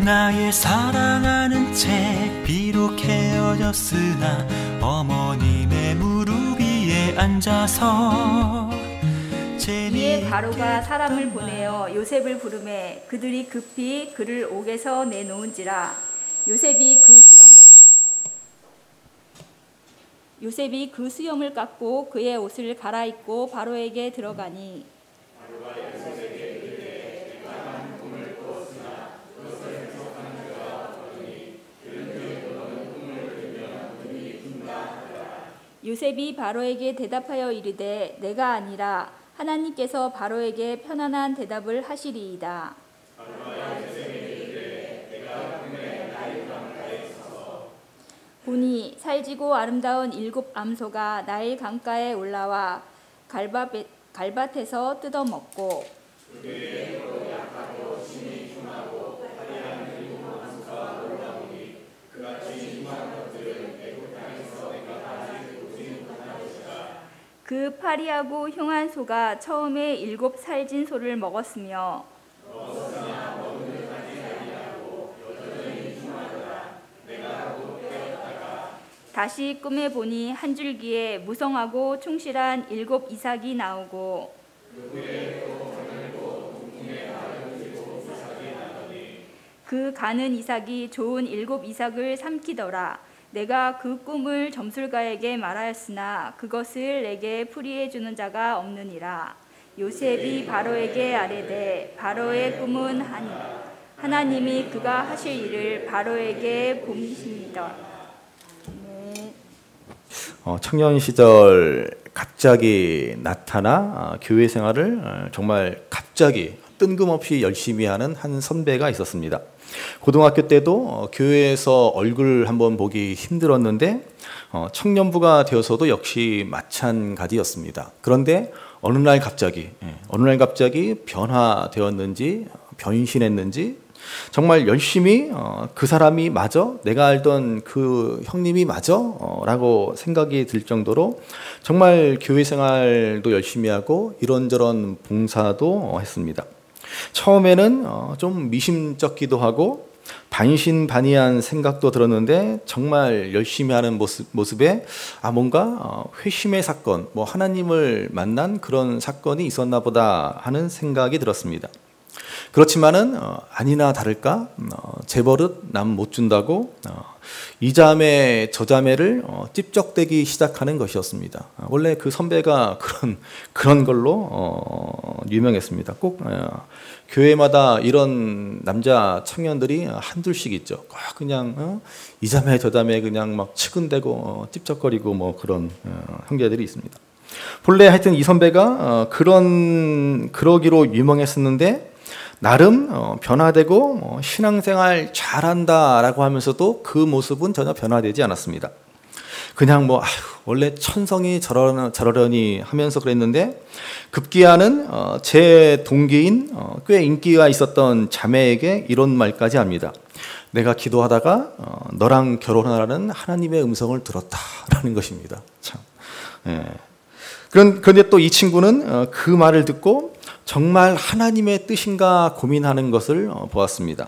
나의 사랑하는 책 비록 헤어졌으나 어머님의 무릎 위에 앉아서 이에 바로가 사람을 보내어 요셉을 부르매 그들이 급히 그를 옥에서 내놓은지라 요셉이 그 수염을 깎고 그의 옷을 갈아입고 바로에게 들어가니 요셉이 바로에게 대답하여 이르되 내가 아니라 하나님께서 바로에게 편안한 대답을 하시리이다. 보니 살지고 아름다운 7 암소가 나일 강가에 올라와 갈밭에서 뜯어먹고 그 파리하고 흉한 소가 처음에 7 살진 소를 먹었으며 다시 꿈에 보니 한 줄기에 무성하고 충실한 7 이삭이 나오고 그 가는 이삭이 좋은 7 이삭을 삼키더라. 내가 그 꿈을 점술가에게 말하였으나 그것을 내게 풀이해 주는 자가 없느니라. 요셉이 바로에게 아뢰되 바로의 꿈은 하나님이 그가 하실 일을 바로에게 보이십니다. 청년 시절 갑자기 나타나 교회 생활을 정말 갑자기 뜬금없이 열심히 하는 한 선배가 있었습니다. 고등학교 때도 교회에서 얼굴 한번 보기 힘들었는데 청년부가 되어서도 역시 마찬가지였습니다. 그런데 어느 날 갑자기 변화되었는지 변신했는지 정말 열심히 그 사람이 맞아? 내가 알던 그 형님이 맞아? 라고 생각이 들 정도로 정말 교회 생활도 열심히 하고 이런저런 봉사도 했습니다. 처음에는 좀 미심쩍기도 하고 반신반의한 생각도 들었는데 정말 열심히 하는 모습에 뭔가 회심의 사건, 하나님을 만난 그런 사건이 있었나 보다 하는 생각이 들었습니다. 그렇지만은 아니나 다를까 재벌은 남 못 준다고 이 자매 저 자매를 찝적대기 시작하는 것이었습니다. 원래 그 선배가 그런 걸로 유명했습니다. 꼭 교회마다 이런 남자 청년들이 한둘씩 있죠. 꼭 그냥 이 자매 저 자매 그냥 막 측은대고 찝적거리고 그런 형제들이 있습니다. 본래 하여튼 이 선배가 그러기로 유명했었는데 나름 변화되고 신앙생활 잘한다라고 하면서도 그 모습은 전혀 변화되지 않았습니다. 그냥 원래 천성이 저러려니 하면서 그랬는데 급기야는 제 동기인 꽤 인기가 있었던 자매에게 이런 말까지 합니다. 내가 기도하다가 너랑 결혼하라는 하나님의 음성을 들었다라는 것입니다. 참. 예. 그런데 또 이 친구는 그 말을 듣고 정말 하나님의 뜻인가 고민하는 것을 보았습니다.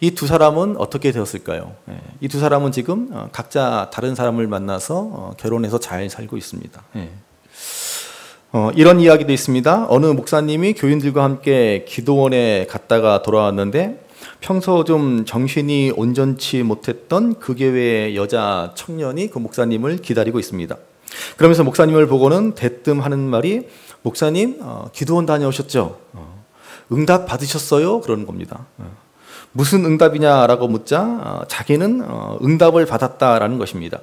이 두 사람은 어떻게 되었을까요? 이 두 사람은 지금 각자 다른 사람을 만나서 결혼해서 잘 살고 있습니다. 이런 이야기도 있습니다. 어느 목사님이 교인들과 함께 기도원에 갔다가 돌아왔는데 평소 좀 정신이 온전치 못했던 그 교회의 여자 청년이 그 목사님을 기다리고 있습니다. 그러면서 목사님을 보고는 대뜸 하는 말이 목사님 기도원 다녀오셨죠? 응답 받으셨어요? 그러는 겁니다. 무슨 응답이냐라고 묻자 자기는 응답을 받았다라는 것입니다.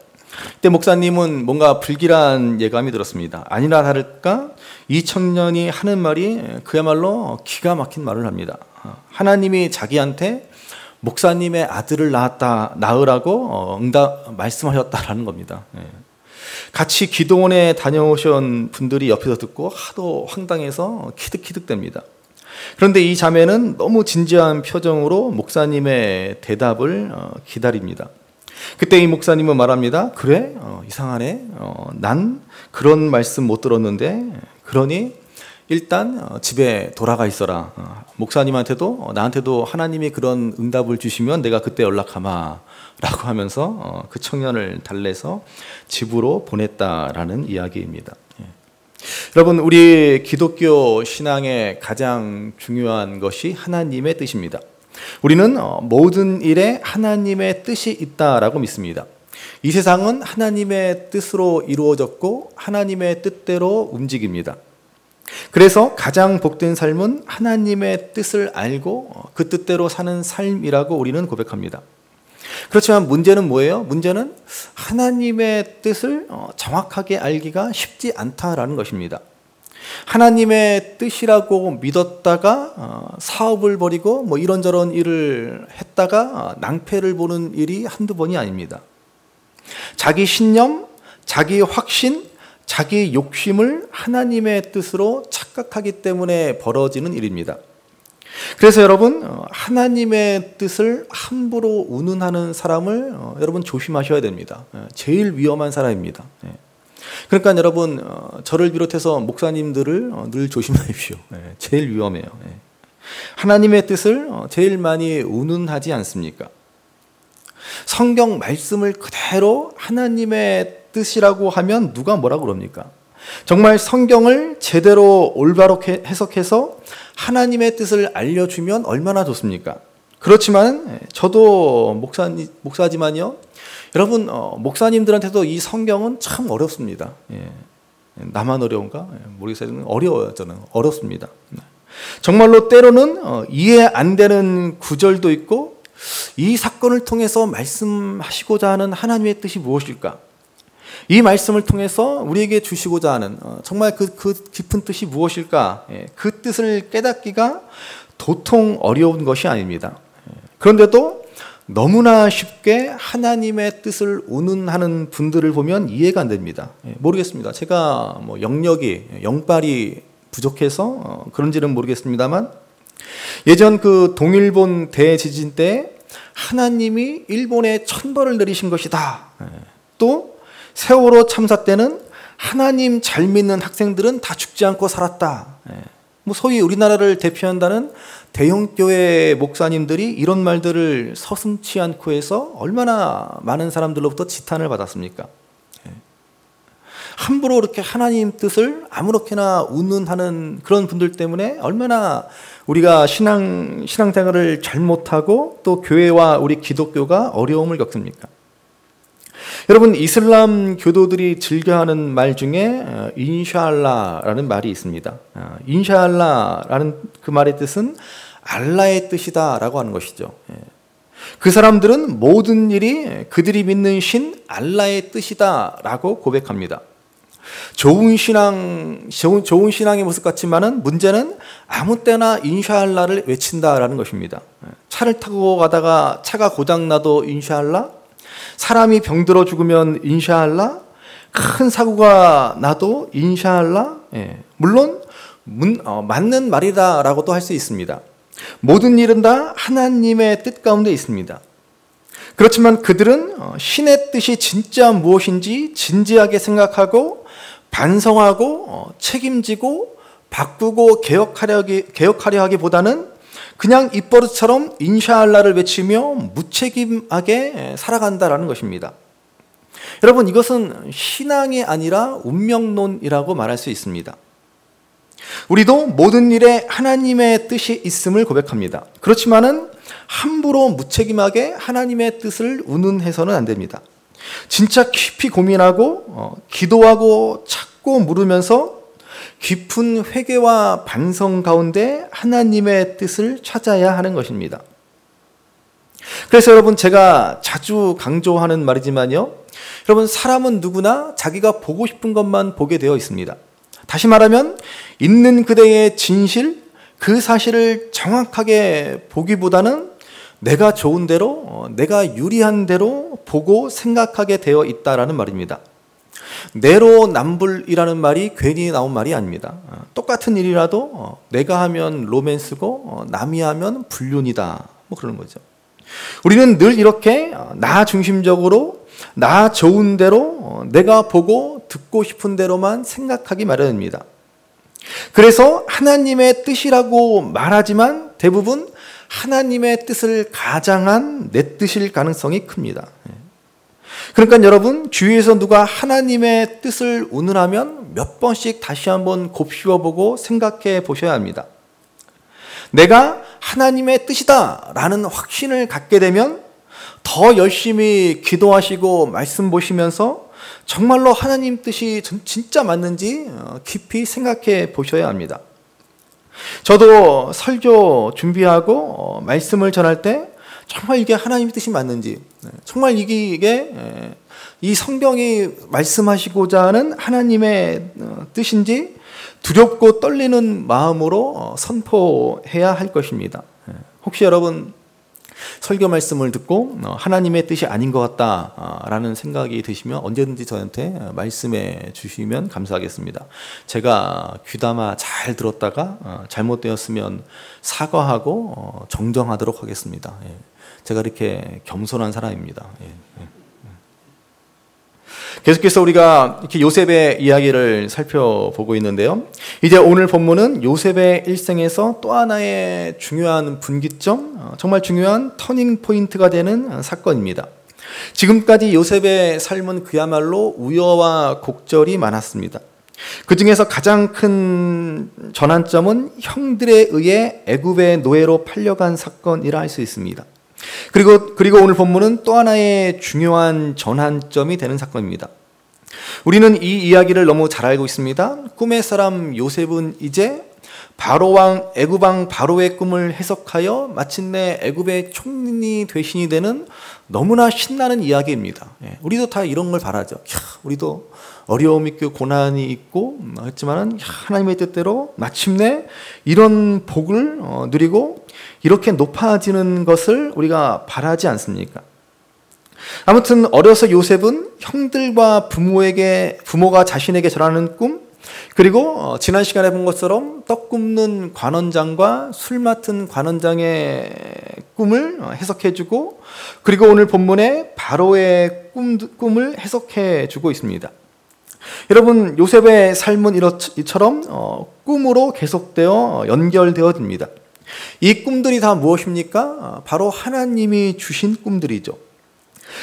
그때 목사님은 뭔가 불길한 예감이 들었습니다. 아니나 다를까 이 청년이 하는 말이 그야말로 기가 막힌 말을 합니다. 하나님이 자기한테 목사님의 아들을 낳으라고 말씀하셨다라는 겁니다. 같이 기도원에 다녀오신 분들이 옆에서 듣고 하도 황당해서 키득키득됩니다. 그런데 이 자매는 너무 진지한 표정으로 목사님의 대답을 기다립니다. 그때 이 목사님은 말합니다. 그래? 이상하네. 난 그런 말씀 못 들었는데 그러니 일단 집에 돌아가 있어라. 목사님한테도 나한테도 하나님이 그런 응답을 주시면 내가 그때 연락하마 라고 하면서 그 청년을 달래서 집으로 보냈다라는 이야기입니다. 여러분, 우리 기독교 신앙의 가장 중요한 것이 하나님의 뜻입니다. 우리는 모든 일에 하나님의 뜻이 있다라고 믿습니다. 이 세상은 하나님의 뜻으로 이루어졌고 하나님의 뜻대로 움직입니다. 그래서 가장 복된 삶은 하나님의 뜻을 알고 그 뜻대로 사는 삶이라고 우리는 고백합니다. 그렇지만 문제는 뭐예요? 문제는 하나님의 뜻을 정확하게 알기가 쉽지 않다라는 것입니다. 하나님의 뜻이라고 믿었다가 사업을 벌이고 뭐 이런저런 일을 했다가 낭패를 보는 일이 한두 번이 아닙니다. 자기 신념, 자기 확신, 자기 욕심을 하나님의 뜻으로 착각하기 때문에 벌어지는 일입니다. 그래서 여러분, 하나님의 뜻을 함부로 운운하는 사람을 여러분 조심하셔야 됩니다. 제일 위험한 사람입니다. 그러니까 여러분, 저를 비롯해서 목사님들을 늘 조심하십시오. 제일 위험해요. 하나님의 뜻을 제일 많이 운운하지 않습니까? 성경 말씀을 그대로 하나님의 뜻이라고 하면 누가 뭐라고 그럽니까? 정말 성경을 제대로 올바르게 해석해서 하나님의 뜻을 알려주면 얼마나 좋습니까? 그렇지만 저도 목사지만요, 여러분, 목사님들한테도 이 성경은 참 어렵습니다. 나만 어려운가? 모르겠어요. 어려워요. 저는 어렵습니다. 정말로 때로는 이해 안 되는 구절도 있고, 이 사건을 통해서 말씀하시고자 하는 하나님의 뜻이 무엇일까? 이 말씀을 통해서 우리에게 주시고자 하는 정말 그 깊은 뜻이 무엇일까? 그 뜻을 깨닫기가 도통 어려운 것이 아닙니다. 그런데도 너무나 쉽게 하나님의 뜻을 운운하는 분들을 보면 이해가 안 됩니다. 모르겠습니다. 제가 뭐 영빨이 부족해서 그런지는 모르겠습니다만, 예전 그 동일본 대지진 때 하나님이 일본에 천벌을 내리신 것이다. 또 세월호 참사 때는 하나님 잘 믿는 학생들은 다 죽지 않고 살았다. 뭐 소위 우리나라를 대표한다는 대형교회 목사님들이 이런 말들을 서슴지 않고 해서 얼마나 많은 사람들로부터 지탄을 받았습니까? 함부로 이렇게 하나님 뜻을 아무렇게나 운운하는 그런 분들 때문에 얼마나 우리가 신앙생활을 잘못하고 또 교회와 우리 기독교가 어려움을 겪습니까? 여러분, 이슬람 교도들이 즐겨하는 말 중에 인샤알라라는 말이 있습니다. 인샤알라라는 그 말의 뜻은 알라의 뜻이다라고 하는 것이죠. 그 사람들은 모든 일이 그들이 믿는 신 알라의 뜻이다라고 고백합니다. 좋은 신앙의 모습 같지만은 문제는 아무 때나 인샤알라를 외친다라는 것입니다. 차를 타고 가다가 차가 고장나도 인샤알라, 사람이 병들어 죽으면 인샤알라, 큰 사고가 나도 인샤알라. 물론 맞는 말이다라고도 할 수 있습니다. 모든 일은 다 하나님의 뜻 가운데 있습니다. 그렇지만 그들은 신의 뜻이 진짜 무엇인지 진지하게 생각하고 반성하고 책임지고 바꾸고 개혁하려 하기보다는 그냥 입버릇처럼 인샤알라를 외치며 무책임하게 살아간다라는 것입니다. 여러분, 이것은 신앙이 아니라 운명론이라고 말할 수 있습니다. 우리도 모든 일에 하나님의 뜻이 있음을 고백합니다. 그렇지만은 함부로 무책임하게 하나님의 뜻을 운운해서는 안 됩니다. 진짜 깊이 고민하고 기도하고 찾고 물으면서 깊은 회개와 반성 가운데 하나님의 뜻을 찾아야 하는 것입니다. 그래서 여러분, 제가 자주 강조하는 말이지만요, 여러분, 사람은 누구나 자기가 보고 싶은 것만 보게 되어 있습니다. 다시 말하면 있는 그대의 진실, 그 사실을 정확하게 보기보다는 내가 좋은 대로, 내가 유리한 대로 보고 생각하게 되어 있다라는 말입니다. 내로남불이라는 말이 괜히 나온 말이 아닙니다. 똑같은 일이라도 내가 하면 로맨스고 남이 하면 불륜이다, 뭐 그러는 거죠. 우리는 늘 이렇게 나 중심적으로 나 좋은 대로 내가 보고 듣고 싶은 대로만 생각하기 마련입니다. 그래서 하나님의 뜻이라고 말하지만 대부분 하나님의 뜻을 가장한 내 뜻일 가능성이 큽니다. 그러니까 여러분, 주위에서 누가 하나님의 뜻을 운운하면 몇 번씩 다시 한번 곱씹어보고 생각해 보셔야 합니다. 내가 하나님의 뜻이다 라는 확신을 갖게 되면 더 열심히 기도하시고 말씀 보시면서 정말로 하나님 뜻이 진짜 맞는지 깊이 생각해 보셔야 합니다. 저도 설교 준비하고 말씀을 전할 때 정말 이게 하나님 뜻이 맞는지, 정말 이게 이 성경이 말씀하시고자 하는 하나님의 뜻인지 두렵고 떨리는 마음으로 선포해야 할 것입니다. 혹시 여러분 설교 말씀을 듣고 하나님의 뜻이 아닌 것 같다라는 생각이 드시면 언제든지 저한테 말씀해 주시면 감사하겠습니다. 제가 귀담아 잘 들었다가 잘못되었으면 사과하고 정정하도록 하겠습니다. 제가 이렇게 겸손한 사람입니다. 계속해서 우리가 이렇게 요셉의 이야기를 살펴보고 있는데요. 이제 오늘 본문은 요셉의 일생에서 또 하나의 중요한 분기점, 정말 중요한 터닝 포인트가 되는 사건입니다. 지금까지 요셉의 삶은 그야말로 우여와 곡절이 많았습니다. 그 중에서 가장 큰 전환점은 형들에 의해 애굽의 노예로 팔려간 사건이라 할 수 있습니다. 그리고 오늘 본문은 또 하나의 중요한 전환점이 되는 사건입니다. 우리는 이 이야기를 너무 잘 알고 있습니다. 꿈의 사람 요셉은 이제 바로왕, 애굽왕 바로의 꿈을 해석하여 마침내 애굽의 총리 대신이 되는 너무나 신나는 이야기입니다. 우리도 다 이런 걸 바라죠. 우리도 어려움이 있고 고난이 있고 했지만은 하나님의 뜻대로 마침내 이런 복을 누리고 이렇게 높아지는 것을 우리가 바라지 않습니까? 아무튼 어려서 요셉은 형들과 부모가 자신에게 전하는 꿈, 그리고 지난 시간에 본 것처럼 떡 굽는 관원장과 술 맡은 관원장의 꿈을 해석해주고, 그리고 오늘 본문에 바로의 꿈을 해석해주고 있습니다. 여러분, 요셉의 삶은 이처럼 꿈으로 계속되어 연결되어집니다. 이 꿈들이 다 무엇입니까? 바로 하나님이 주신 꿈들이죠.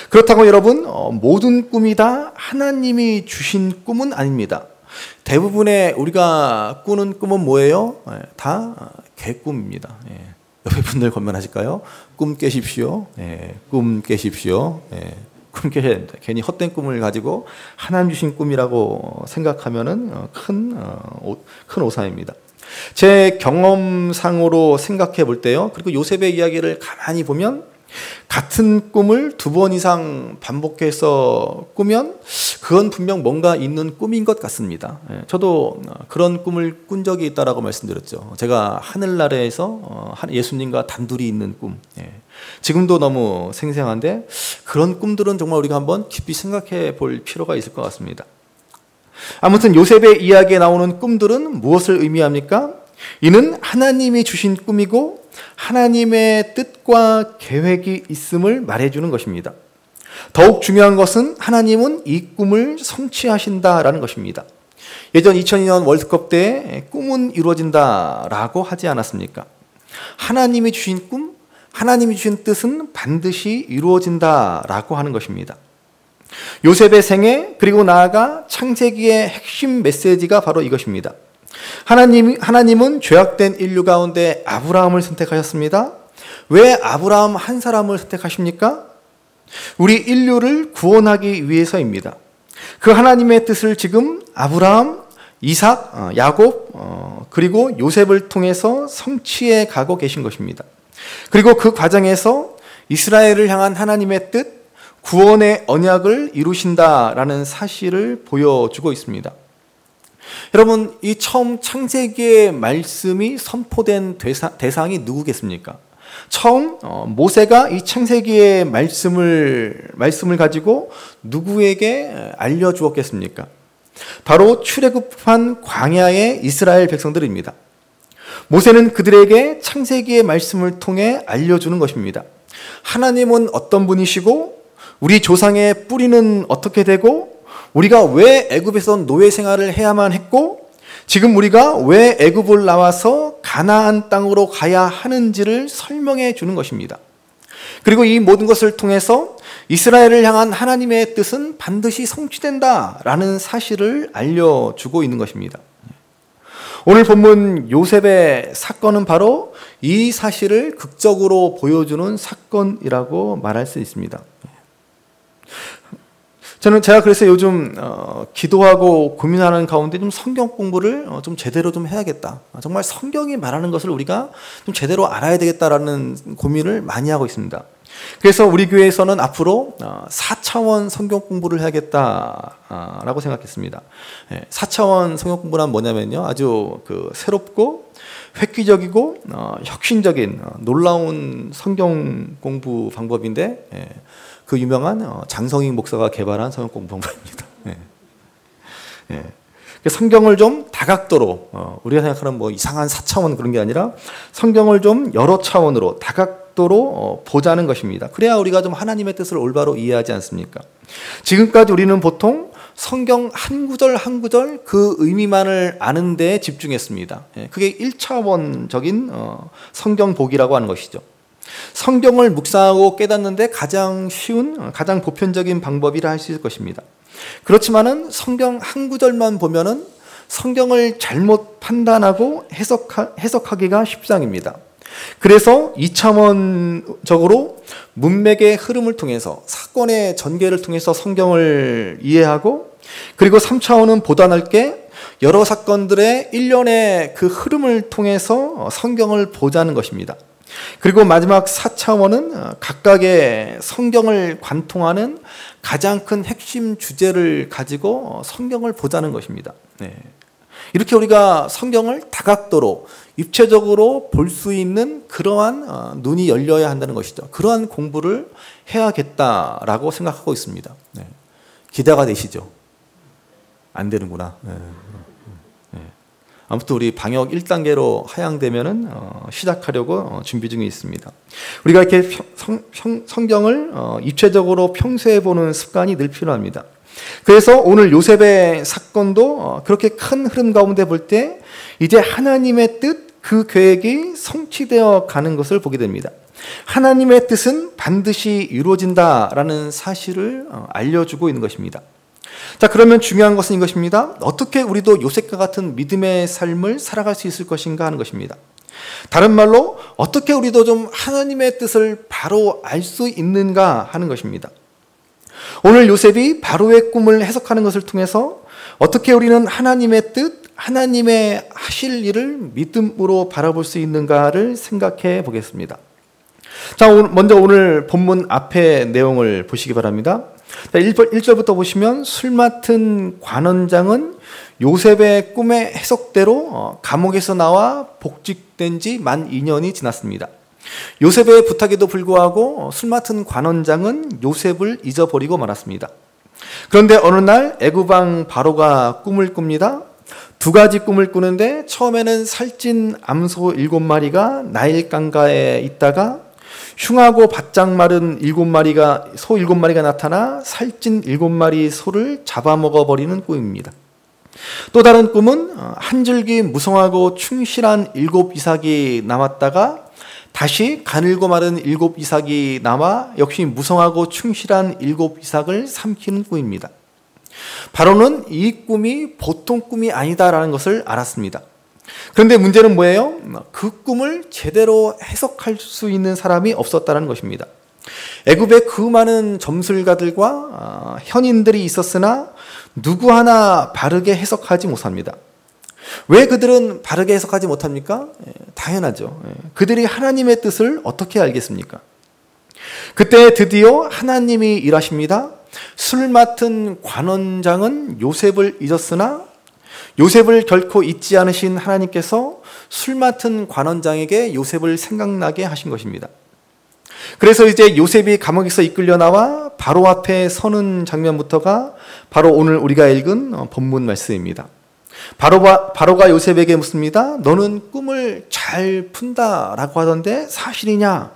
그렇다고 여러분, 모든 꿈이 다 하나님이 주신 꿈은 아닙니다. 대부분의 우리가 꾸는 꿈은 뭐예요? 다 개꿈입니다. 옆에 분들 건면하실까요? 꿈 깨십시오. 꿈 깨십시오. 꿈 깨셔야 됩니다. 괜히 헛된 꿈을 가지고 하나님 주신 꿈이라고 생각하면은 큰 오산입니다. 제 경험상으로 생각해 볼 때요. 그리고 요셉의 이야기를 가만히 보면 같은 꿈을 2번 이상 반복해서 꾸면 그건 분명 뭔가 있는 꿈인 것 같습니다. 저도 그런 꿈을 꾼 적이 있다라고 말씀드렸죠. 제가 하늘나라에서 예수님과 단둘이 있는 꿈. 지금도 너무 생생한데 그런 꿈들은 정말 우리가 한번 깊이 생각해 볼 필요가 있을 것 같습니다. 아무튼 요셉의 이야기에 나오는 꿈들은 무엇을 의미합니까? 이는 하나님이 주신 꿈이고 하나님의 뜻과 계획이 있음을 말해주는 것입니다. 더욱 중요한 것은 하나님은 이 꿈을 성취하신다라는 것입니다. 예전 2002년 월드컵 때 꿈은 이루어진다라고 하지 않았습니까? 하나님이 주신 꿈, 하나님이 주신 뜻은 반드시 이루어진다라고 하는 것입니다. 요셉의 생애, 그리고 나아가 창세기의 핵심 메시지가 바로 이것입니다. 하나님은 죄악된 인류 가운데 아브라함을 선택하셨습니다. 왜 아브라함 한 사람을 선택하십니까? 우리 인류를 구원하기 위해서입니다. 그 하나님의 뜻을 지금 아브라함, 이삭, 야곱, 그리고 요셉을 통해서 성취해 가고 계신 것입니다. 그리고 그 과정에서 이스라엘을 향한 하나님의 뜻, 구원의 언약을 이루신다라는 사실을 보여주고 있습니다. 여러분, 이 처음 창세기의 말씀이 선포된 대상이 누구겠습니까? 처음 모세가 이 창세기의 말씀을 가지고 누구에게 알려주었겠습니까? 바로 출애굽한 광야의 이스라엘 백성들입니다. 모세는 그들에게 창세기의 말씀을 통해 알려주는 것입니다. 하나님은 어떤 분이시고 우리 조상의 뿌리는 어떻게 되고 우리가 왜 애굽에서 노예 생활을 해야만 했고 지금 우리가 왜 애굽을 나와서 가나안 땅으로 가야 하는지를 설명해 주는 것입니다. 그리고 이 모든 것을 통해서 이스라엘을 향한 하나님의 뜻은 반드시 성취된다라는 사실을 알려주고 있는 것입니다. 오늘 본문 요셉의 사건은 바로 이 사실을 극적으로 보여주는 사건이라고 말할 수 있습니다. 제가 그래서 요즘 기도하고 고민하는 가운데 좀 성경 공부를 좀 제대로 좀 해야겠다. 정말 성경이 말하는 것을 우리가 좀 제대로 알아야 되겠다라는 고민을 많이 하고 있습니다. 그래서 우리 교회에서는 앞으로 4차원 성경 공부를 해야겠다라고 생각했습니다. 4차원 성경 공부란 뭐냐면요, 아주 새롭고 획기적이고 혁신적인 놀라운 성경 공부 방법인데, 그 유명한 장성익 목사가 개발한 성경 공부 방법입니다. 성경을 좀 다각도로, 우리가 생각하는 뭐 이상한 4차원 그런 게 아니라 성경을 좀 여러 차원으로 다각도로 보자는 것입니다. 그래야 우리가 좀 하나님의 뜻을 올바로 이해하지 않습니까? 지금까지 우리는 보통 성경 한 구절 한 구절 그 의미만을 아는 데에 집중했습니다. 그게 1차원적인 성경 보기라고 하는 것이죠. 성경을 묵상하고 깨닫는데 가장 쉬운, 가장 보편적인 방법이라 할 수 있을 것입니다. 그렇지만은 성경 한 구절만 보면은 성경을 잘못 판단하고 해석하기가 십상입니다. 그래서 2차원적으로 문맥의 흐름을 통해서, 사건의 전개를 통해서 성경을 이해하고, 그리고 3차원은 보다 넓게 여러 사건들의 일련의 그 흐름을 통해서 성경을 보자는 것입니다. 그리고 마지막 4차원은 각각의 성경을 관통하는 가장 큰 핵심 주제를 가지고 성경을 보자는 것입니다. 이렇게 우리가 성경을 다각도로 입체적으로 볼 수 있는 그러한 눈이 열려야 한다는 것이죠. 그러한 공부를 해야겠다라고 생각하고 있습니다. 기대가 되시죠? 안 되는구나. 아무튼 우리 방역 1단계로 하향되면은 시작하려고 준비 중에 있습니다. 우리가 이렇게 성경을 입체적으로 평소에 보는 습관이 늘 필요합니다. 그래서 오늘 요셉의 사건도 그렇게 큰 흐름 가운데 볼 때 이제 하나님의 뜻, 그 계획이 성취되어 가는 것을 보게 됩니다. 하나님의 뜻은 반드시 이루어진다라는 사실을 알려주고 있는 것입니다. 자, 그러면 중요한 것은 이것입니다. 어떻게 우리도 요셉과 같은 믿음의 삶을 살아갈 수 있을 것인가 하는 것입니다. 다른 말로 어떻게 우리도 좀 하나님의 뜻을 바로 알 수 있는가 하는 것입니다. 오늘 요셉이 바로의 꿈을 해석하는 것을 통해서 어떻게 우리는 하나님의 뜻, 하나님의 하실 일을 믿음으로 바라볼 수 있는가를 생각해 보겠습니다. 자, 먼저 오늘 본문 앞의 내용을 보시기 바랍니다. 1절부터 보시면, 술 맡은 관원장은 요셉의 꿈의 해석대로 감옥에서 나와 복직된 지 만 2년이 지났습니다. 요셉의 부탁에도 불구하고 술 맡은 관원장은 요셉을 잊어버리고 말았습니다. 그런데 어느 날 애굽 왕 바로가 꿈을 꿉니다. 두 가지 꿈을 꾸는데, 처음에는 살찐 암소 7마리가 나일 강가에 있다가 흉하고 바짝 마른 소 7마리가 나타나 살찐 7마리 소를 잡아먹어버리는 꿈입니다. 또 다른 꿈은 한 줄기 무성하고 충실한 7 이삭이 남았다가 다시 가늘고 마른 7 이삭이 남아 역시 무성하고 충실한 7 이삭을 삼키는 꿈입니다. 바로는 이 꿈이 보통 꿈이 아니다라는 것을 알았습니다. 그런데 문제는 뭐예요? 그 꿈을 제대로 해석할 수 있는 사람이 없었다는 것입니다. 애굽에 그 많은 점술가들과 현인들이 있었으나 누구 하나 바르게 해석하지 못합니다. 왜 그들은 바르게 해석하지 못합니까? 당연하죠. 그들이 하나님의 뜻을 어떻게 알겠습니까? 그때 드디어 하나님이 일하십니다. 술 맡은 관원장은 요셉을 잊었으나 요셉을 결코 잊지 않으신 하나님께서 술 맡은 관원장에게 요셉을 생각나게 하신 것입니다. 그래서 이제 요셉이 감옥에서 이끌려 나와 바로 앞에 서는 장면부터가 바로 오늘 우리가 읽은 본문 말씀입니다. 바로가 요셉에게 묻습니다. 너는 꿈을 잘 푼다라고 하던데 사실이냐?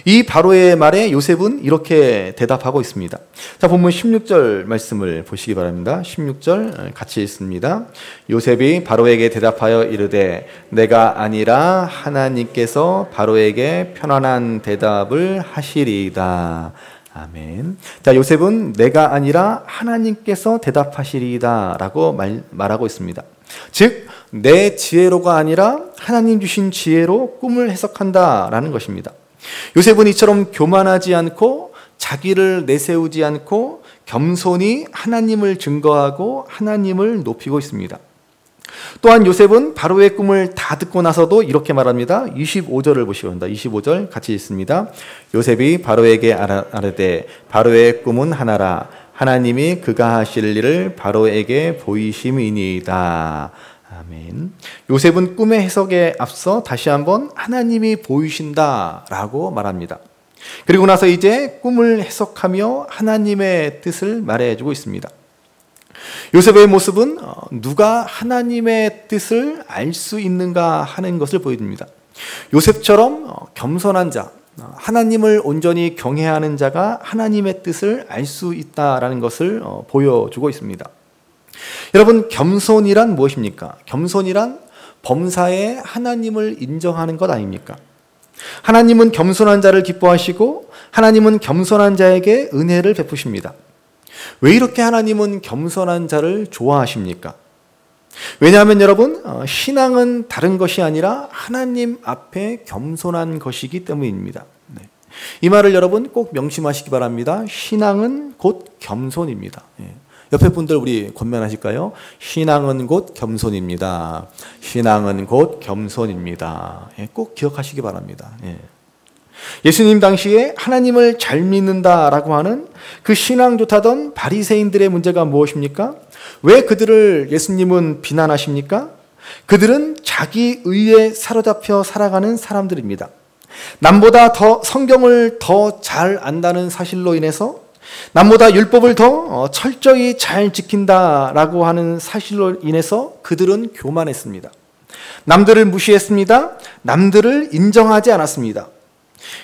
이 바로의 말에 요셉은 이렇게 대답하고 있습니다. 자, 본문 16절 말씀을 보시기 바랍니다. 16절 같이 읽습니다. 요셉이 바로에게 대답하여 이르되 내가 아니라 하나님께서 바로에게 편안한 대답을 하시리이다. 아멘. 자, 요셉은 내가 아니라 하나님께서 대답하시리이다 라고 말하고 있습니다. 즉, 내 지혜로가 아니라 하나님 주신 지혜로 꿈을 해석한다 라는 것입니다. 요셉은 이처럼 교만하지 않고 자기를 내세우지 않고 겸손히 하나님을 증거하고 하나님을 높이고 있습니다. 또한 요셉은 바로의 꿈을 다 듣고 나서도 이렇게 말합니다. 25절을 보시기 바랍니다. 25절 같이 읽습니다. 요셉이 바로에게 아뢰되 바로의 꿈은 하나라. 하나님이 그가 하실 일을 바로에게 보이심이니이다. 아멘. 요셉은 꿈의 해석에 앞서 다시 한번 하나님이 보이신다라고 말합니다. 그리고 나서 이제 꿈을 해석하며 하나님의 뜻을 말해주고 있습니다. 요셉의 모습은 누가 하나님의 뜻을 알 수 있는가 하는 것을 보여줍니다. 요셉처럼 겸손한 자, 하나님을 온전히 경외하는 자가 하나님의 뜻을 알 수 있다라는 것을 보여주고 있습니다. 여러분, 겸손이란 무엇입니까? 겸손이란 범사에 하나님을 인정하는 것 아닙니까? 하나님은 겸손한 자를 기뻐하시고 하나님은 겸손한 자에게 은혜를 베푸십니다. 왜 이렇게 하나님은 겸손한 자를 좋아하십니까? 왜냐하면 여러분, 신앙은 다른 것이 아니라 하나님 앞에 겸손한 것이기 때문입니다. 이 말을 여러분 꼭 명심하시기 바랍니다. 신앙은 곧 겸손입니다. 옆에 분들 우리 권면하실까요? 신앙은 곧 겸손입니다. 신앙은 곧 겸손입니다. 꼭 기억하시기 바랍니다. 예수님 당시에 하나님을 잘 믿는다라고 하는 그 신앙 좋다던 바리새인들의 문제가 무엇입니까? 왜 그들을 예수님은 비난하십니까? 그들은 자기 의에 사로잡혀 살아가는 사람들입니다. 남보다 더 성경을 더 잘 안다는 사실로 인해서 남보다 율법을 더 철저히 잘 지킨다라고 하는 사실로 인해서 그들은 교만했습니다. 남들을 무시했습니다. 남들을 인정하지 않았습니다.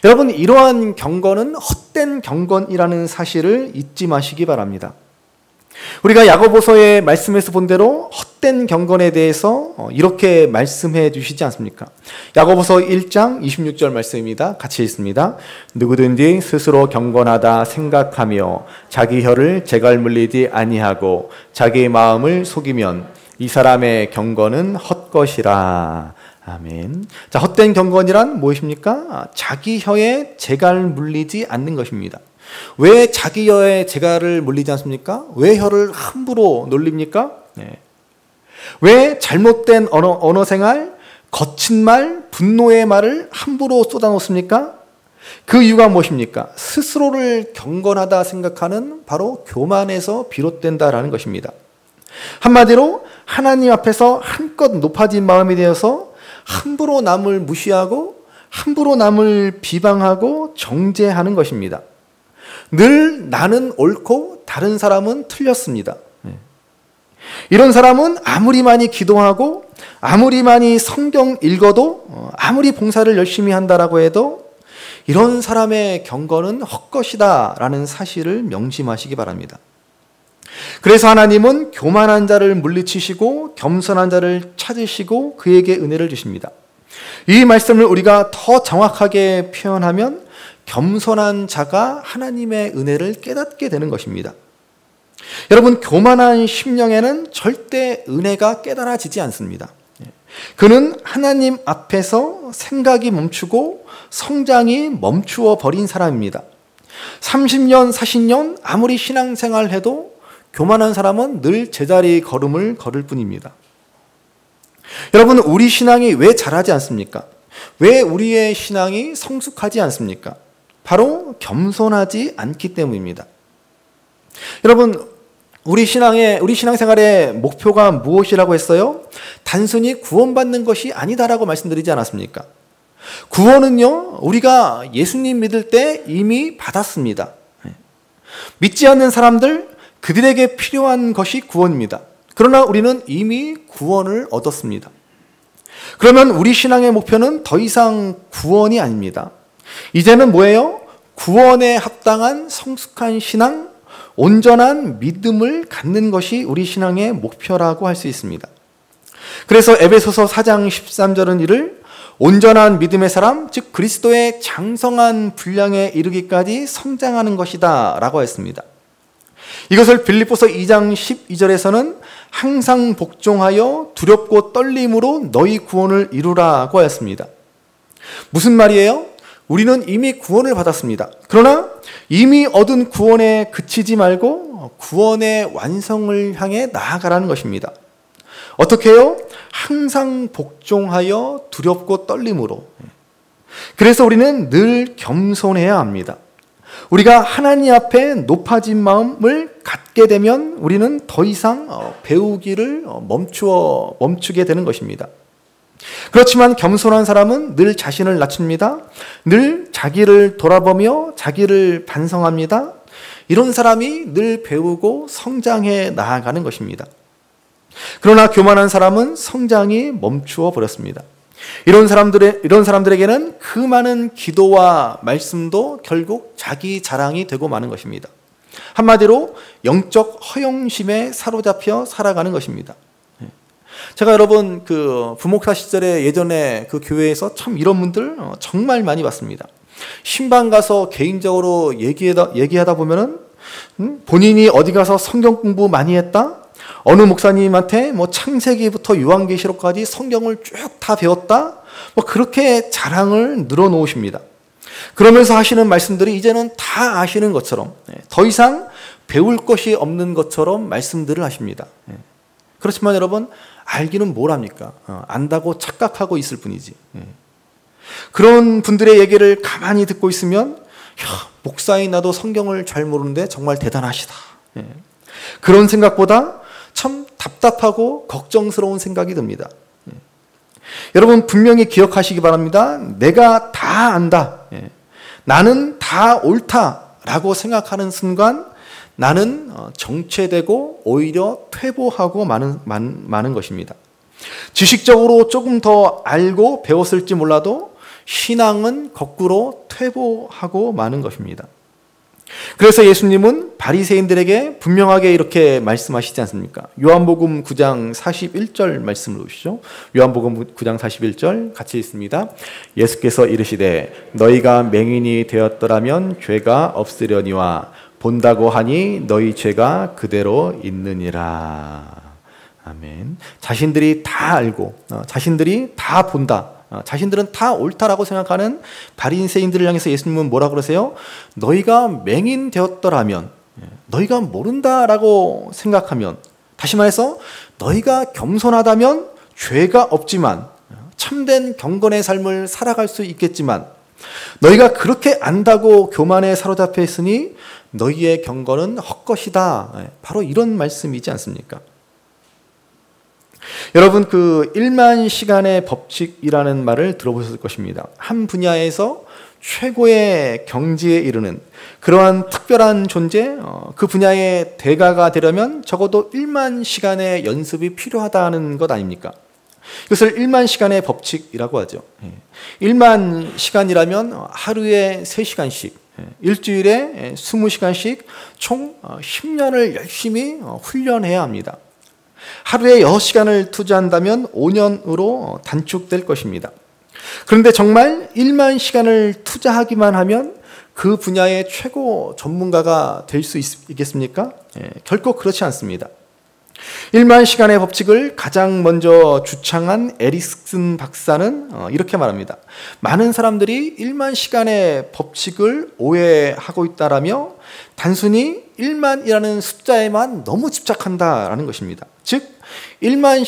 여러분, 이러한 경건은 헛된 경건이라는 사실을 잊지 마시기 바랍니다. 우리가 야고보서의 말씀에서 본 대로 헛된 경건에 대해서 이렇게 말씀해 주시지 않습니까? 야고보서 1장 26절 말씀입니다. 같이 읽습니다. 누구든지 스스로 경건하다 생각하며 자기 혀를 재갈 물리지 아니하고 자기 마음을 속이면 이 사람의 경건은 헛것이라. 아멘. 자, 헛된 경건이란 무엇입니까? 자기 혀에 재갈 물리지 않는 것입니다. 왜 자기 혀에 재갈을 물리지 않습니까? 왜 혀를 함부로 놀립니까? 왜 잘못된 언어 생활, 거친 말, 분노의 말을 함부로 쏟아놓습니까? 그 이유가 무엇입니까? 스스로를 경건하다 생각하는 바로 교만에서 비롯된다라는 것입니다. 한마디로 하나님 앞에서 한껏 높아진 마음이 되어서 함부로 남을 무시하고 함부로 남을 비방하고 정죄하는 것입니다. 늘 나는 옳고 다른 사람은 틀렸습니다. 이런 사람은 아무리 많이 기도하고 아무리 많이 성경 읽어도 아무리 봉사를 열심히 한다라고 해도 이런 사람의 경건은 헛것이다 라는 사실을 명심하시기 바랍니다. 그래서 하나님은 교만한 자를 물리치시고 겸손한 자를 찾으시고 그에게 은혜를 주십니다. 이 말씀을 우리가 더 정확하게 표현하면 겸손한 자가 하나님의 은혜를 깨닫게 되는 것입니다. 여러분, 교만한 심령에는 절대 은혜가 깨달아지지 않습니다. 그는 하나님 앞에서 생각이 멈추고 성장이 멈추어 버린 사람입니다. 30년, 40년 아무리 신앙생활을 해도 교만한 사람은 늘 제자리 걸음을 걸을 뿐입니다. 여러분, 우리 신앙이 왜 자라지 않습니까? 왜 우리의 신앙이 성숙하지 않습니까? 바로 겸손하지 않기 때문입니다. 여러분, 우리 신앙생활의 목표가 무엇이라고 했어요? 단순히 구원받는 것이 아니다라고 말씀드리지 않았습니까? 구원은요, 우리가 예수님 믿을 때 이미 받았습니다. 믿지 않는 사람들, 그들에게 필요한 것이 구원입니다. 그러나 우리는 이미 구원을 얻었습니다. 그러면 우리 신앙의 목표는 더 이상 구원이 아닙니다. 이제는 뭐예요? 구원에 합당한 성숙한 신앙, 온전한 믿음을 갖는 것이 우리 신앙의 목표라고 할 수 있습니다. 그래서 에베소서 4장 13절은 이를 온전한 믿음의 사람, 즉 그리스도의 장성한 분량에 이르기까지 성장하는 것이다 라고 했습니다. 이것을 빌립보서 2장 12절에서는 항상 복종하여 두렵고 떨림으로 너희 구원을 이루라고 하였습니다. 무슨 말이에요? 우리는 이미 구원을 받았습니다. 그러나 이미 얻은 구원에 그치지 말고 구원의 완성을 향해 나아가라는 것입니다. 어떻게 해요? 항상 복종하여 두렵고 떨림으로. 그래서 우리는 늘 겸손해야 합니다. 우리가 하나님 앞에 높아진 마음을 갖게 되면 우리는 더 이상 배우기를 멈추게 되는 것입니다. 그렇지만 겸손한 사람은 늘 자신을 낮춥니다. 늘 자기를 돌아보며 자기를 반성합니다. 이런 사람이 늘 배우고 성장해 나아가는 것입니다. 그러나 교만한 사람은 성장이 멈추어 버렸습니다. 이런 사람들에게는 그 많은 기도와 말씀도 결국 자기 자랑이 되고 마는 것입니다. 한마디로 영적 허영심에 사로잡혀 살아가는 것입니다. 제가 여러분 그 부목사 시절에 예전에 그 교회에서 참 이런 분들 정말 많이 봤습니다. 신방 가서 개인적으로 얘기하다 보면은 본인이 어디 가서 성경 공부 많이 했다? 어느 목사님한테 뭐 창세기부터 요한계시록까지 성경을 쭉 다 배웠다? 뭐 그렇게 자랑을 늘어놓으십니다. 그러면서 하시는 말씀들이 이제는 다 아시는 것처럼 더 이상 배울 것이 없는 것처럼 말씀들을 하십니다. 그렇지만 여러분 알기는 뭘 합니까? 안다고 착각하고 있을 뿐이지. 그런 분들의 얘기를 가만히 듣고 있으면 목사인 나도 성경을 잘 모르는데 정말 대단하시다. 그런 생각보다 참 답답하고 걱정스러운 생각이 듭니다. 여러분 분명히 기억하시기 바랍니다. 내가 다 안다. 나는 다 옳다라고 생각하는 순간 나는 정체되고 오히려 퇴보하고 마는 것입니다. 지식적으로 조금 더 알고 배웠을지 몰라도 신앙은 거꾸로 퇴보하고 마는 것입니다. 그래서 예수님은 바리새인들에게 분명하게 이렇게 말씀하시지 않습니까? 요한복음 9장 41절 말씀을 보시죠. 요한복음 9장 41절 같이 읽습니다. 예수께서 이르시되 너희가 맹인이 되었더라면 죄가 없으려니와 본다고 하니 너희 죄가 그대로 있느니라. 아멘. 자신들이 다 알고 자신들이 다 본다. 자신들은 다 옳다라고 생각하는 바리새인들을 향해서 예수님은 뭐라 그러세요? 너희가 맹인 되었더라면, 너희가 모른다라고 생각하면, 다시 말해서 너희가 겸손하다면 죄가 없지만 참된 경건의 삶을 살아갈 수 있겠지만 너희가 그렇게 안다고 교만에 사로잡혀 있으니 너희의 경건은 헛것이다. 바로 이런 말씀이지 않습니까? 여러분 그 1만 시간의 법칙이라는 말을 들어보셨을 것입니다. 한 분야에서 최고의 경지에 이르는 그러한 특별한 존재, 그 분야의 대가가 되려면 적어도 1만 시간의 연습이 필요하다는 것 아닙니까? 이것을 1만 시간의 법칙이라고 하죠. 1만 시간이라면 하루에 3시간씩, 일주일에 20시간씩 총 10년을 열심히 훈련해야 합니다. 하루에 6시간을 투자한다면 5년으로 단축될 것입니다. 그런데 정말 1만 시간을 투자하기만 하면 그 분야의 최고 전문가가 될 수 있겠습니까? 결코 그렇지 않습니다. 1만 시간의 법칙을 가장 먼저 주창한 에릭슨 박사는 이렇게 말합니다. 많은 사람들이 1만 시간의 법칙을 오해하고 있다라며 단순히 1만이라는 숫자에만 너무 집착한다라는 것입니다. 즉 1만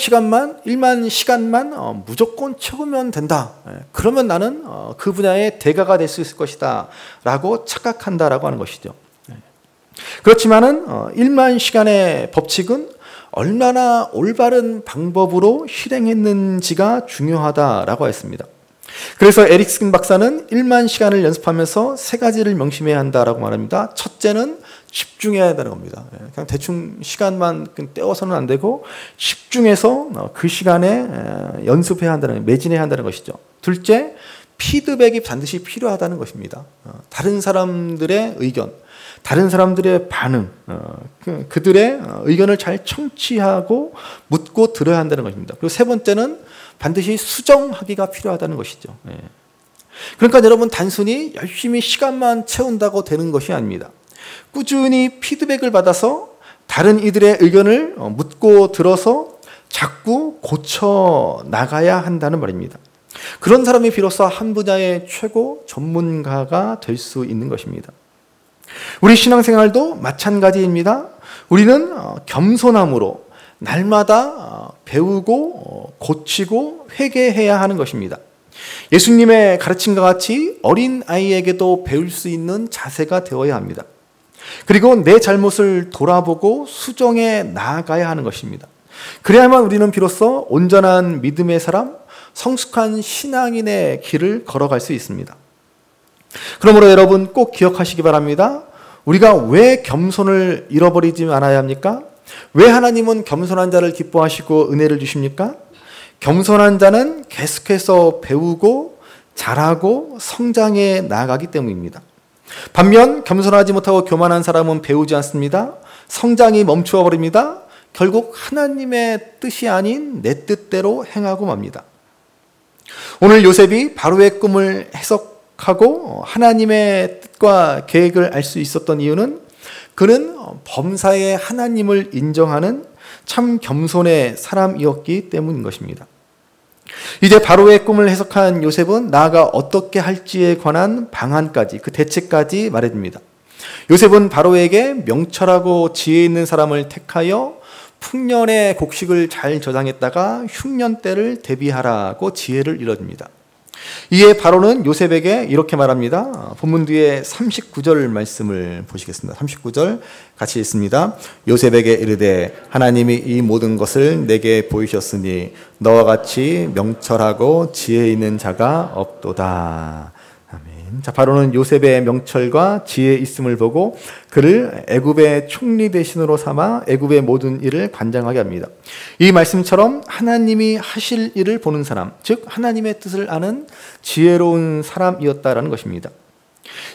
시간만 무조건 채우면 된다. 그러면 나는 그 분야의 대가가 될 수 있을 것이다 라고 착각한다라고 하는 것이죠. 그렇지만은 1만 시간의 법칙은 얼마나 올바른 방법으로 실행했는지가 중요하다라고 했습니다. 그래서 에릭슨 박사는 1만 시간을 연습하면서 3가지를 명심해야 한다라고 말합니다. 첫째는 집중해야 한다는 겁니다. 그냥 대충 시간만 떼어서는 안 되고 집중해서 그 시간에 연습해야 한다는, 매진해야 한다는 것이죠. 둘째, 피드백이 반드시 필요하다는 것입니다. 다른 사람들의 의견, 다른 사람들의 반응, 그들의 의견을 잘 청취하고 묻고 들어야 한다는 것입니다. 그리고 세 번째는 반드시 수정하기가 필요하다는 것이죠. 그러니까 여러분, 단순히 열심히 시간만 채운다고 되는 것이 아닙니다. 꾸준히 피드백을 받아서 다른 이들의 의견을 묻고 들어서 자꾸 고쳐 나가야 한다는 말입니다. 그런 사람이 비로소 한 분야의 최고 전문가가 될 수 있는 것입니다. 우리 신앙생활도 마찬가지입니다. 우리는 겸손함으로 날마다 배우고 고치고 회개해야 하는 것입니다. 예수님의 가르침과 같이 어린 아이에게도 배울 수 있는 자세가 되어야 합니다. 그리고 내 잘못을 돌아보고 수정해 나아가야 하는 것입니다. 그래야만 우리는 비로소 온전한 믿음의 사람, 성숙한 신앙인의 길을 걸어갈 수 있습니다. 그러므로 여러분 꼭 기억하시기 바랍니다. 우리가 왜 겸손을 잃어버리지 말아야 합니까? 왜 하나님은 겸손한 자를 기뻐하시고 은혜를 주십니까? 겸손한 자는 계속해서 배우고 잘하고 성장해 나가기 때문입니다. 반면 겸손하지 못하고 교만한 사람은 배우지 않습니다. 성장이 멈추어 버립니다. 결국 하나님의 뜻이 아닌 내 뜻대로 행하고 맙니다. 오늘 요셉이 바로의 꿈을 해석하고 하나님의 뜻과 계획을 알 수 있었던 이유는 그는 범사의 하나님을 인정하는 참 겸손의 사람이었기 때문인 것입니다. 이제 바로의 꿈을 해석한 요셉은 나아가 어떻게 할지에 관한 방안까지, 그 대책까지 말해줍니다. 요셉은 바로에게 명철하고 지혜 있는 사람을 택하여 풍년의 곡식을 잘 저장했다가 흉년 때를 대비하라고 지혜를 일러줍니다. 이에 바로는 요셉에게 이렇게 말합니다. 본문 뒤에 39절 말씀을 보시겠습니다. 39절 같이 읽습니다. 요셉에게 이르되 하나님이 이 모든 것을 내게 보이셨으니 너와 같이 명철하고 지혜 있는 자가 없도다. 아멘. 자, 바로는 요셉의 명철과 지혜 있음을 보고 그를 애굽의 총리 대신으로 삼아 애굽의 모든 일을 관장하게 합니다. 이 말씀처럼 하나님이 하실 일을 보는 사람, 즉 하나님의 뜻을 아는 지혜로운 사람이었다라는 것입니다.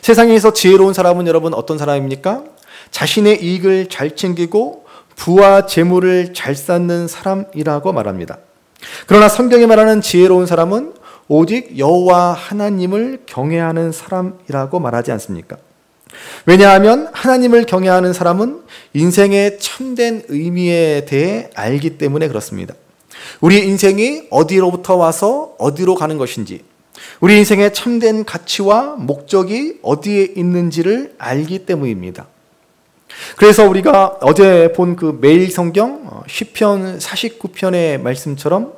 세상에서 지혜로운 사람은 여러분 어떤 사람입니까? 자신의 이익을 잘 챙기고 부와 재물을 잘 쌓는 사람이라고 말합니다. 그러나 성경이 말하는 지혜로운 사람은 오직 여호와 하나님을 경외하는 사람이라고 말하지 않습니까? 왜냐하면 하나님을 경외하는 사람은 인생의 참된 의미에 대해 알기 때문에 그렇습니다. 우리 인생이 어디로부터 와서 어디로 가는 것인지, 우리 인생의 참된 가치와 목적이 어디에 있는지를 알기 때문입니다. 그래서 우리가 어제 본 그 매일 성경 시편 49편의 말씀처럼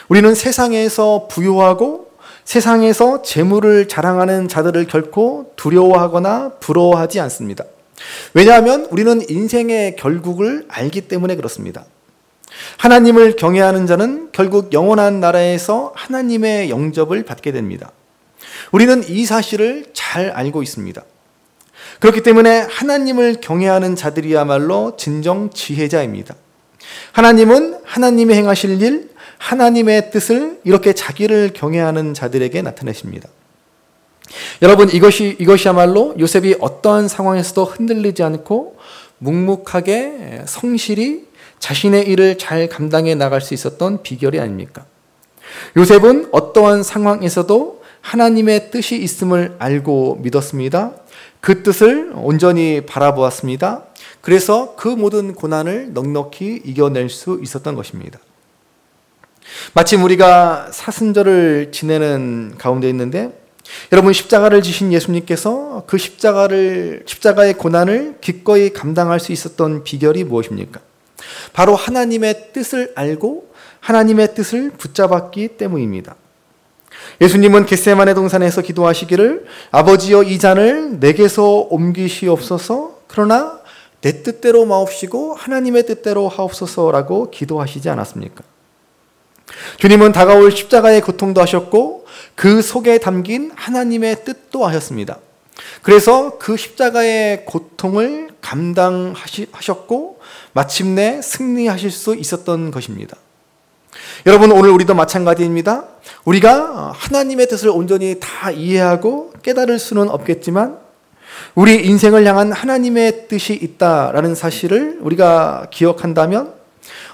우리는 세상에서 부유하고 세상에서 재물을 자랑하는 자들을 결코 두려워하거나 부러워하지 않습니다. 왜냐하면 우리는 인생의 결국을 알기 때문에 그렇습니다. 하나님을 경외하는 자는 결국 영원한 나라에서 하나님의 영접을 받게 됩니다. 우리는 이 사실을 잘 알고 있습니다. 그렇기 때문에 하나님을 경외하는 자들이야말로 진정 지혜자입니다. 하나님은 하나님이 행하실 일, 하나님의 뜻을 이렇게 자기를 경외하는 자들에게 나타내십니다. 여러분, 이것이야말로 요셉이 어떠한 상황에서도 흔들리지 않고 묵묵하게 성실히 자신의 일을 잘 감당해 나갈 수 있었던 비결이 아닙니까? 요셉은 어떠한 상황에서도 하나님의 뜻이 있음을 알고 믿었습니다. 그 뜻을 온전히 바라보았습니다. 그래서 그 모든 고난을 넉넉히 이겨낼 수 있었던 것입니다. 마침 우리가 사순절을 지내는 가운데 있는데 여러분, 십자가를 지신 예수님께서 그 십자가의 고난을 기꺼이 감당할 수 있었던 비결이 무엇입니까? 바로 하나님의 뜻을 알고 하나님의 뜻을 붙잡았기 때문입니다. 예수님은 겟세마네 동산에서 기도하시기를 아버지여 이 잔을 내게서 옮기시옵소서, 그러나 내 뜻대로 마옵시고 하나님의 뜻대로 하옵소서라고 기도하시지 않았습니까? 주님은 다가올 십자가의 고통도 하셨고 그 속에 담긴 하나님의 뜻도 하셨습니다. 그래서 그 십자가의 고통을 감당하셨고 마침내 승리하실 수 있었던 것입니다. 여러분, 오늘 우리도 마찬가지입니다. 우리가 하나님의 뜻을 온전히 다 이해하고 깨달을 수는 없겠지만 우리 인생을 향한 하나님의 뜻이 있다라는 사실을 우리가 기억한다면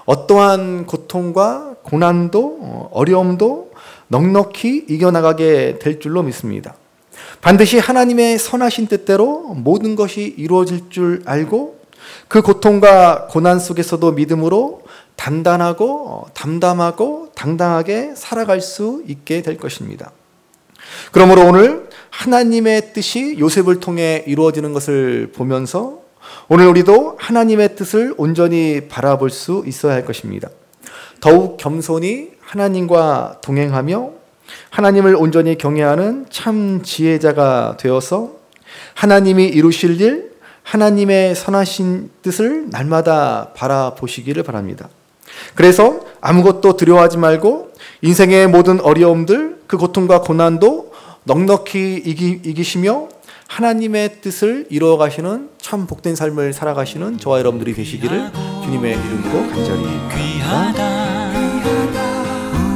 어떠한 고통과 고난도 어려움도 넉넉히 이겨나가게 될 줄로 믿습니다. 반드시 하나님의 선하신 뜻대로 모든 것이 이루어질 줄 알고 그 고통과 고난 속에서도 믿음으로 단단하고 담담하고 당당하게 살아갈 수 있게 될 것입니다. 그러므로 오늘 하나님의 뜻이 요셉을 통해 이루어지는 것을 보면서 오늘 우리도 하나님의 뜻을 온전히 바라볼 수 있어야 할 것입니다. 더욱 겸손히 하나님과 동행하며 하나님을 온전히 경외하는 참 지혜자가 되어서 하나님이 이루실 일, 하나님의 선하신 뜻을 날마다 바라보시기를 바랍니다. 그래서 아무것도 두려워하지 말고 인생의 모든 어려움들, 그 고통과 고난도 넉넉히 이기시며 하나님의 뜻을 이루어 가시는 참 복된 삶을 살아가시는 저와 여러분들이 되시기를 주님의 이름으로 간절히 바랍니다.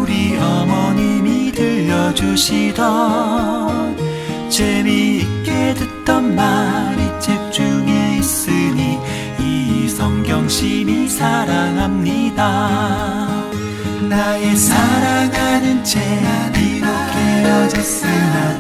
우리 어머님이 들려주시던 재미있게 듣던 말이 책 중에 있으니 이 성경심이 사랑합니다. 나의 사랑하는 책 비록 헤어졌으나